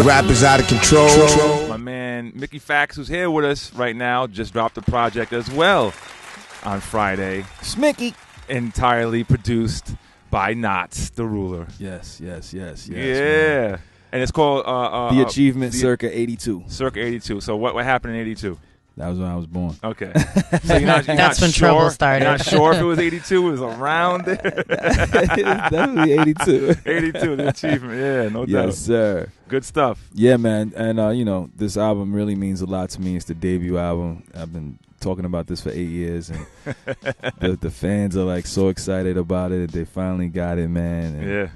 Rap is out of control. My man Mickey Factz, who's here with us right now, just dropped a project as well on Friday. Smicky. Entirely produced by Knots, the ruler. Yes. Yeah. Man. And it's called The Achievement Circa 82. Circa 82. So what happened in 82? That was when I was born. Okay. So you're not That's when sure, trouble started. You're not sure if it was 82. It was around there. It's definitely 82. 82, the achievement. Yeah, no doubt. Yes, sir. Good stuff. Yeah, man. And, this album really means a lot to me. It's the debut album. I've been talking about this for 8 years, and the fans are, like, so excited about it. They finally got it, man. And yeah.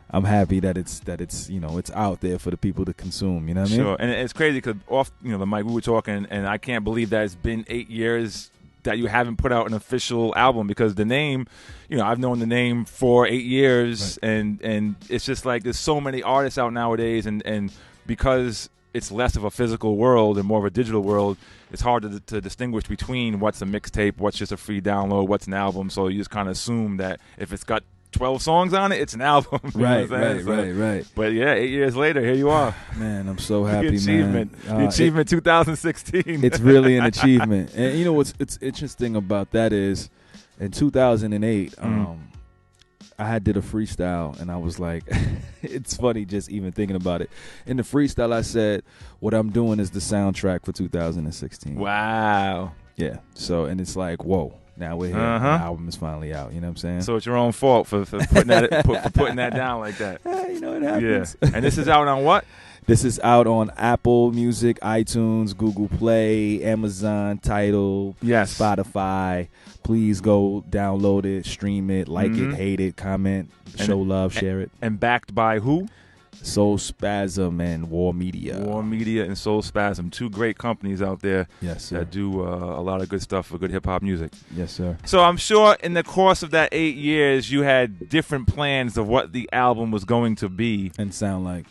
I'm happy that it's it's out there for the people to consume. You know what I mean? Sure, and it's crazy because off the mic we were talking, and I can't believe that it's been 8 years that you haven't put out an official album, because the name, I've known the name for 8 years, right. and it's just like there's so many artists out nowadays, and because it's less of a physical world and more of a digital world, it's hard to distinguish between what's a mixtape, what's just a free download, what's an album. So you just kind of assume that if it's got 12 songs on it, it's an album. Right. But yeah, 8 years later, here you are. Man, I'm so happy, the achievement, man. The achievement 2016. It's really an achievement. And what's interesting about that is in 2008, I did a freestyle, and I was like, it's funny just even thinking about it. In the freestyle, I said, what I'm doing is the soundtrack for 2016. Wow. Yeah. So, and it's like, whoa. Now we're here. The album is finally out. You know what I'm saying? So it's your own fault for putting that for putting that down like that. It happens. Yeah. And this is out on what? This is out on Apple Music, iTunes, Google Play, Amazon, Tidal, Spotify. Please go download it, stream it, like it, hate it, comment, show love, share it. And backed by who? Soul Spasm and War Media. War Media and Soul Spasm, two great companies out there that do a lot of good stuff for good hip-hop music. Yes, sir. So I'm sure in the course of that 8 years, you had different plans of what the album was going to be. And sound like.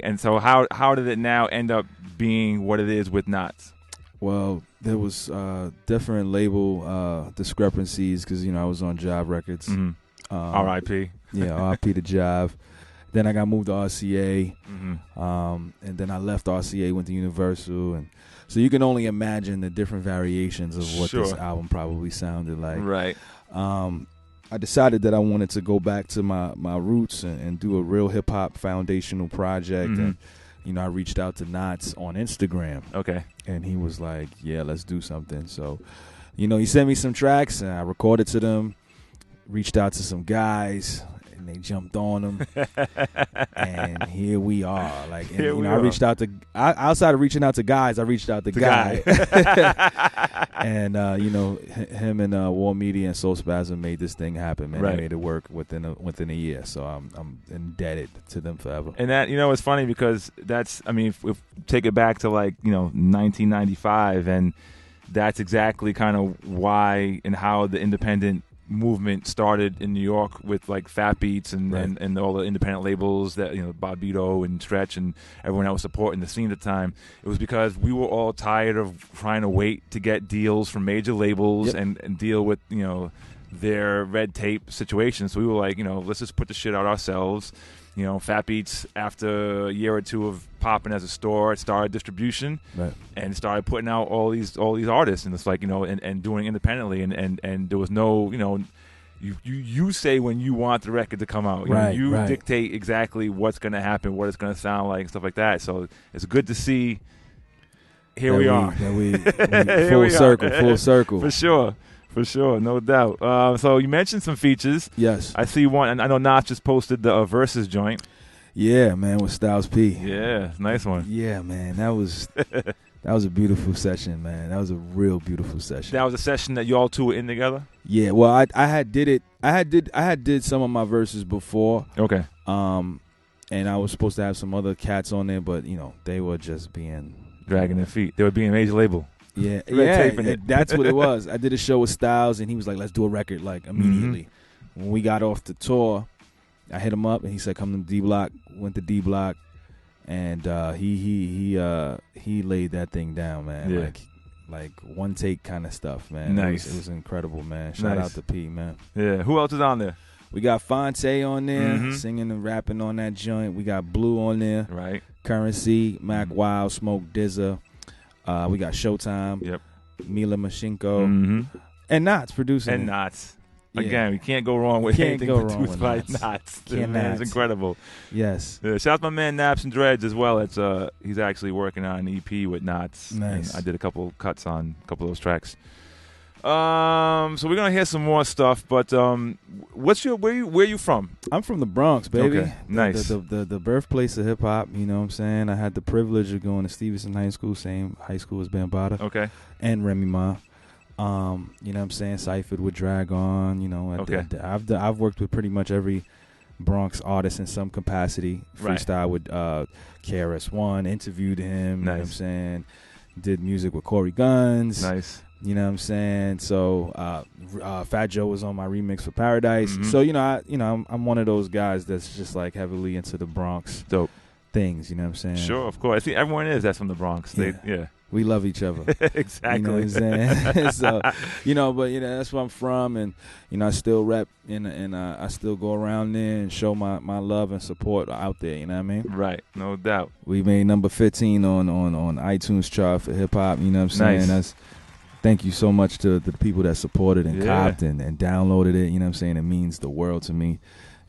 And so how did it now end up being what it is with Knots? Well, there was different label discrepancies because, I was on Jive Records. R.I.P. Yeah, R.I.P. to Jive. Then I got moved to RCA, and then I left RCA, went to Universal, and so you can only imagine the different variations of what this album probably sounded like. Right. I decided that I wanted to go back to my roots and do a real hip hop foundational project, and I reached out to Knots on Instagram. Okay. And he was like, "Yeah, let's do something." So, he sent me some tracks, and I recorded to them. Reached out to some guys. And they jumped on them, and here we are. Like, and, I reached out to outside of reaching out to guys, I reached out to Guy, and him and War Media and Soul Spasm made this thing happen. Man, they made it work within a year. So I'm indebted to them forever. And that it's funny because if take it back to 1995, and that's exactly kind of why and how the independent movement started in New York with like Fat Beats and all the independent labels that Bobito and Stretch and everyone that was supporting the scene at the time. It was because we were all tired of trying to wait to get deals from major labels and deal with their red tape situation. So we were like, let's just put the shit out ourselves. Fat Beats, after a year or two of popping as a store, it started distribution and started putting out all these artists, and it's like and doing independently, and there was no you say when you want the record to come out, you dictate exactly what's going to happen, what it's going to sound like, and stuff like that. So it's good to see. Here we are. Full circle. For sure, no doubt. So you mentioned some features. Yes. I see one, and I know Nas just posted the Versus joint. Yeah, man, with Styles P. Yeah, nice one. Yeah, man, that was a beautiful session, man. That was a real beautiful session. That was a session that you all two were in together? Yeah, well, I had did some of my verses before. Okay. And I was supposed to have some other cats on there, but they were just dragging their feet. They were being a major label. Yeah, that's what it was. I did a show with Styles, and he was like, "Let's do a record like immediately." When we got off the tour, I hit him up, and he said, "Come to D Block." Went to D Block, and he laid that thing down, man. Yeah. Like one take kind of stuff, man. Nice. It was incredible, man. Shout out to P, man. Yeah. Who else is on there? We got Fonte on there, Mhm. singing and rapping on that joint. We got Blue on there. Right. Currency, Mac Wild, Smoke Dizza. We got Showtime. Yep. Mila Mashinko. Mm-hmm. And Knots producing And it. Knots. Yeah. Again, we can't go wrong with Can't anything go wrong produced with by Knots. Knots. Can't Man, Knots. it's incredible. Yes. Shout out to my man Naps and Dreads as well. It's he's actually working on an EP with Knots. Nice. And I did a couple cuts on a couple of those tracks. So we're gonna hear some more stuff. But where you from? I'm from the Bronx, baby. Okay, nice. The birthplace of hip hop. You know what I'm saying? I had the privilege of going to Stevenson High School, same high school as Bambaataa. Okay. And Remy Ma. You know what I'm saying? Cyphered with Drag On. You know, Okay. I've worked with pretty much every Bronx artist in some capacity. Right. Freestyle with KRS-One, interviewed him. You know what I'm Nice. saying? Did music with Corey Guns. Nice. You know what I'm saying? So Fat Joe was on my remix for Paradise. Mhm. So I'm one of those guys that's just like heavily into the Bronx Dope. things. You know what I'm saying? Sure, of course. I think everyone is. That's from the Bronx. Yeah. We love each other. Exactly. You know what I'm saying? So, but that's where I'm from, and I still rep, and I still go around there and show my love and support out there. You know what I mean? Right. No doubt. We made number 15 on iTunes chart for hip hop. You know what I'm saying? Nice. Thank you so much to the people that supported and Yeah. copped and downloaded it. You know what I'm saying? It means the world to me.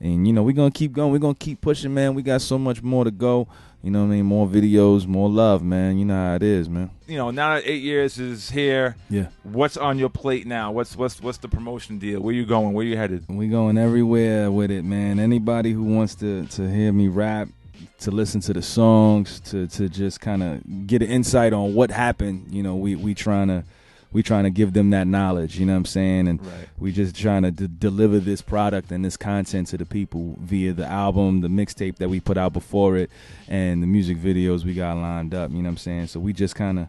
And, we're going to keep going. We're going to keep pushing, man. We got so much more to go. You know what I mean? More videos, more love, man. You know how it is, man. Now that 8 years is here, Yeah. what's on your plate now? What's the promotion deal? Where you going? Where you headed? We going everywhere with it, man. Anybody who wants to hear me rap, to listen to the songs, to just kind of get an insight on what happened, we trying to give them that knowledge, you know what I'm saying? And Right. we just trying to deliver this product and this content to the people via the album, the mixtape that we put out before it, and the music videos we got lined up, you know what I'm saying? So we just kind of,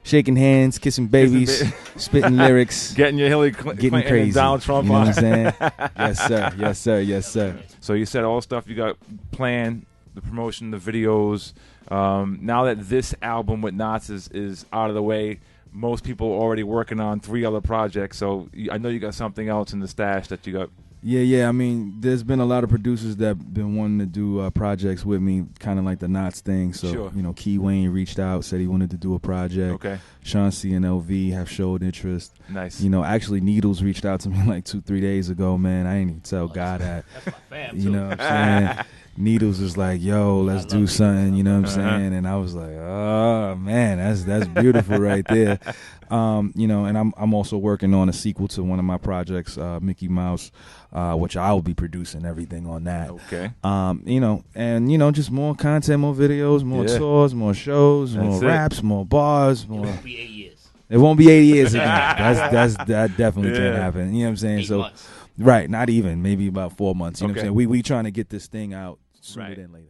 shaking hands, kissing babies, spitting lyrics, Getting your Hillary getting Clinton crazy. and Donald Trump you know on. what I'm saying? Yes, sir. Yes, sir. Yes, sir. So you said all the stuff you got planned, the promotion, the videos. Now that this album with Knots is out of the way, most people are already working on 3 other projects. So I know you got something else in the stash that you got. Yeah. I mean, there's been a lot of producers that have been wanting to do projects with me, kind of like the Knots thing. So, Sure. Key Wayne reached out, said he wanted to do a project. Okay. Sean C and LV have showed interest. Nice. Actually, Needles reached out to me like 2-3 days ago, man. I ain't even tell God that. That's my fam, You too. know what I'm saying? Needles was like, yo, let's do something, you know what I'm saying? And I was like, oh, man, that's beautiful right there. And I'm also working on a sequel to one of my projects, Mickey Mouse, which I will be producing everything on that. Okay. Just more content, more videos, more Yeah. tours, more shows, That's more it. raps, more bars, It more. won't be 8 years. It won't be 8 years again. That definitely Yeah. can't happen. You know what I'm saying? 8 So, months. right, not even, maybe about 4 months. You know what Okay. I'm saying? We trying to get this thing out sooner Right. than later.